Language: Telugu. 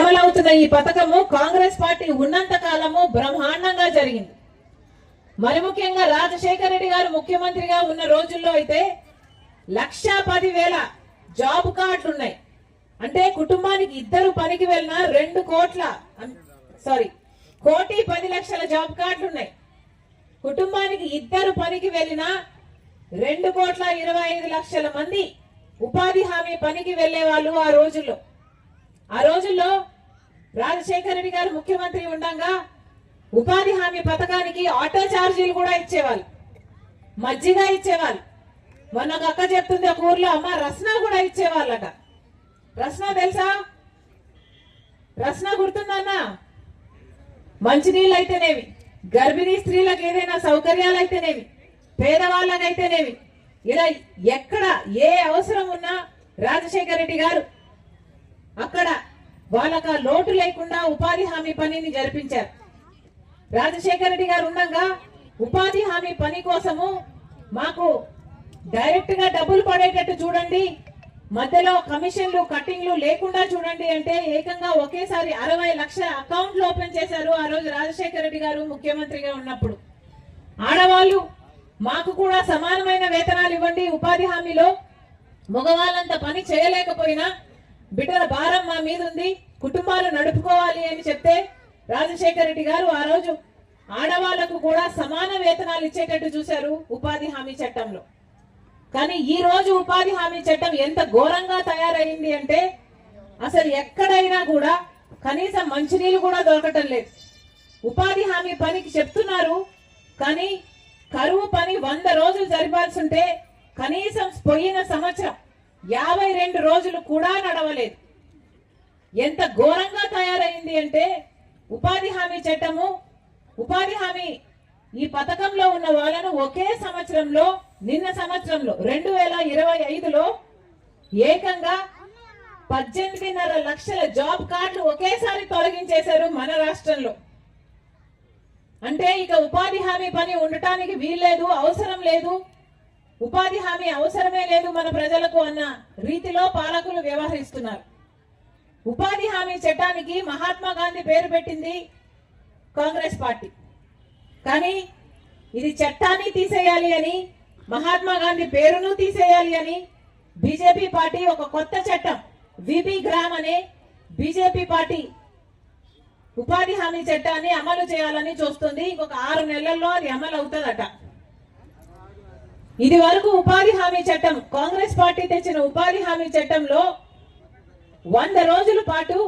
అమలవుతున్న ఈ పథకము కాంగ్రెస్ పార్టీ ఉన్నంత కాలము బ్రహ్మాండంగా జరిగింది. మరి ముఖ్యంగా రాజశేఖర రెడ్డి గారు ముఖ్యమంత్రిగా ఉన్న రోజుల్లో అయితే 1,10,000 జాబ్ కార్డులు ఉన్నాయి. అంటే కుటుంబానికి ఇద్దరు పనికి వెళ్ళిన 1,10,00,000 జాబ్ కార్డులు ఉన్నాయి. కుటుంబానికి ఇద్దరు పనికి వెళ్ళిన 2,25,00,000 మంది ఉపాధి హామీ పనికి వెళ్లే వాళ్ళు ఆ రోజుల్లో రాజశేఖర రెడ్డి గారు ముఖ్యమంత్రి ఉండగా ఉపాధి హామీ పథకానికి ఆటో ఛార్జీలు కూడా ఇచ్చేవాళ్ళు, మజ్జిగ ఇచ్చేవాళ్ళు. మొన్న ఒక అక్క చెప్తుంది ఒక ఊర్లో, అమ్మ రస్నా కూడా ఇచ్చేవాళ్ళట. రస్నా తెలుసా? రస్నా గుర్తుందన్నా? మంచినీళ్ళు అయితేనేవి, గర్భిణీ స్త్రీలకు ఏదైనా సౌకర్యాలు అయితేనేవి, పేదవాళ్ళకైతేనేవి, ఇలా ఎక్కడ ఏ అవసరం ఉన్నా రాజశేఖర రెడ్డి గారు అక్కడ వాళ్ళకు లోటు లేకుండా ఉపాధి హామీ పనిని జరిపించారు. రాజశేఖర రెడ్డి గారు ఉండగా ఉపాధి హామీ పని కోసము మాకు డైరెక్ట్ గా డబ్బులు పడేటట్టు చూడండి, మధ్యలో కమిషన్లు కట్టింగ్లు లేకుండా చూడండి అంటే ఏకంగా ఒకేసారి 60 లక్షల అకౌంట్లు ఓపెన్ చేశారు ఆ రోజు రాజశేఖర రెడ్డి గారు ముఖ్యమంత్రిగా ఉన్నప్పుడు. ఆడవాళ్ళు మాకు కూడా సమానమైన వేతనాలు ఇవ్వండి, ఉపాధి హామీలో మగవాళ్ళంత పని చేయలేకపోయినా బిడ్డల భారం మా మీద ఉంది, కుటుంబాలు నడుపుకోవాలి అని చెప్తే రాజశేఖర రెడ్డి గారు ఆ రోజు ఆడవాళ్లకు కూడా సమాన వేతనాలు ఇచ్చేటట్టు చూశారు ఉపాధి హామీ చట్టంలో. కానీ ఈ రోజు ఉపాధి హామీ చట్టం ఎంత ఘోరంగా తయారైంది అంటే అసలు ఎక్కడైనా కూడా కనీసం మంచినీళ్ళు కూడా దొరకటం లేదు. ఉపాధి హామీ పనికి చెప్తున్నారు కానీ కరువు పని 100 రోజులు జరిపాల్సి ఉంటే కనీసం పోయిన సంవత్సరం 52 రోజులు కూడా నడవలేదు. ఎంత ఘోరంగా తయారైంది అంటే ఉపాధి హామీ చట్టము, ఉపాధి హామీ ఈ పథకంలో ఉన్న వాళ్ళను ఒకే సంవత్సరంలో, నిన్న సంవత్సరంలో 2025లో ఏకంగా 18.5 లక్షల జాబ్ కార్డులు ఒకేసారి తొలగించేశారు మన రాష్ట్రంలో. అంటే ఇక ఉపాధి హామీ పని ఉండటానికి వీల్లేదు, అవసరం లేదు, ఉపాధి హామీ అవసరమే లేదు మన ప్రజలకు అన్న రీతిలో పాలకులు వ్యవహరిస్తున్నారు. ఉపాధి హామీ చట్టానికి మహాత్మా గాంధీ పేరు పెట్టింది కాంగ్రెస్ పార్టీ. కానీ ఇది చట్టాన్ని తీసేయాలి అని, మహాత్మా గాంధీ పేరును తీసేయాలి అని బీజేపీ పార్టీ ఒక కొత్త చట్టం విబి గ్రామ్ అనే బీజేపీ పార్టీ ఉపాధి హామీ చట్టాన్ని అమలు చేయాలని చూస్తుంది. ఇంకొక 6 నెలల్లో అది అమలు అవుతుందట. ఇది వరకు ఉపాధి హామీ చట్టం, కాంగ్రెస్ పార్టీ తెచ్చిన ఉపాధి హామీ చట్టంలో 100 రోజుల పాటు